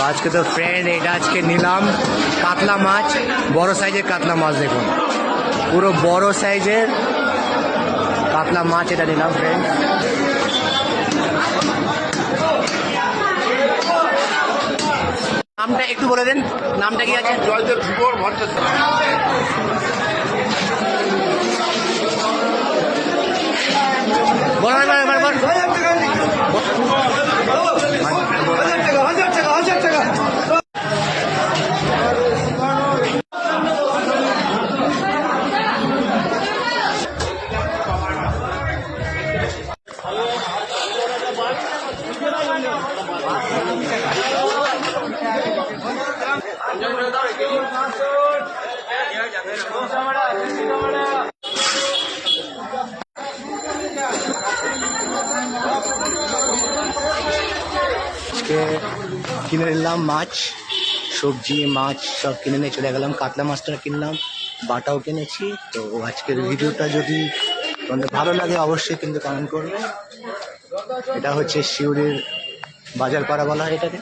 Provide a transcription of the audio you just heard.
আজকে তো ফ্রেন্ড এটা আজকে নিলাম কাতলা মাছ, বড় সাইজের কাতলা মাছ। দেখুন পুরো বড় সাইজের কাতলা মাছ এটা নিলাম ফ্রেন্ড। নামটা একটু বলে দেন, নামটা কি আছে? জয়দেব শুভর ভট্টাচার্য। বলো একবার। কিনে নিলাম মাছ, সবজি, মাছ সব কিনে নিয়ে চলে গেলাম। কাতলা মাছটা কিনলাম, বাটাও কিনেছি। তো আজকের ভিডিওটা যদি তোমাদের ভালো লাগে অবশ্যই কিন্তু কমেন্ট করবে। এটা হচ্ছে শিউরির বাজার পাড়া বলা হয় এটাকে।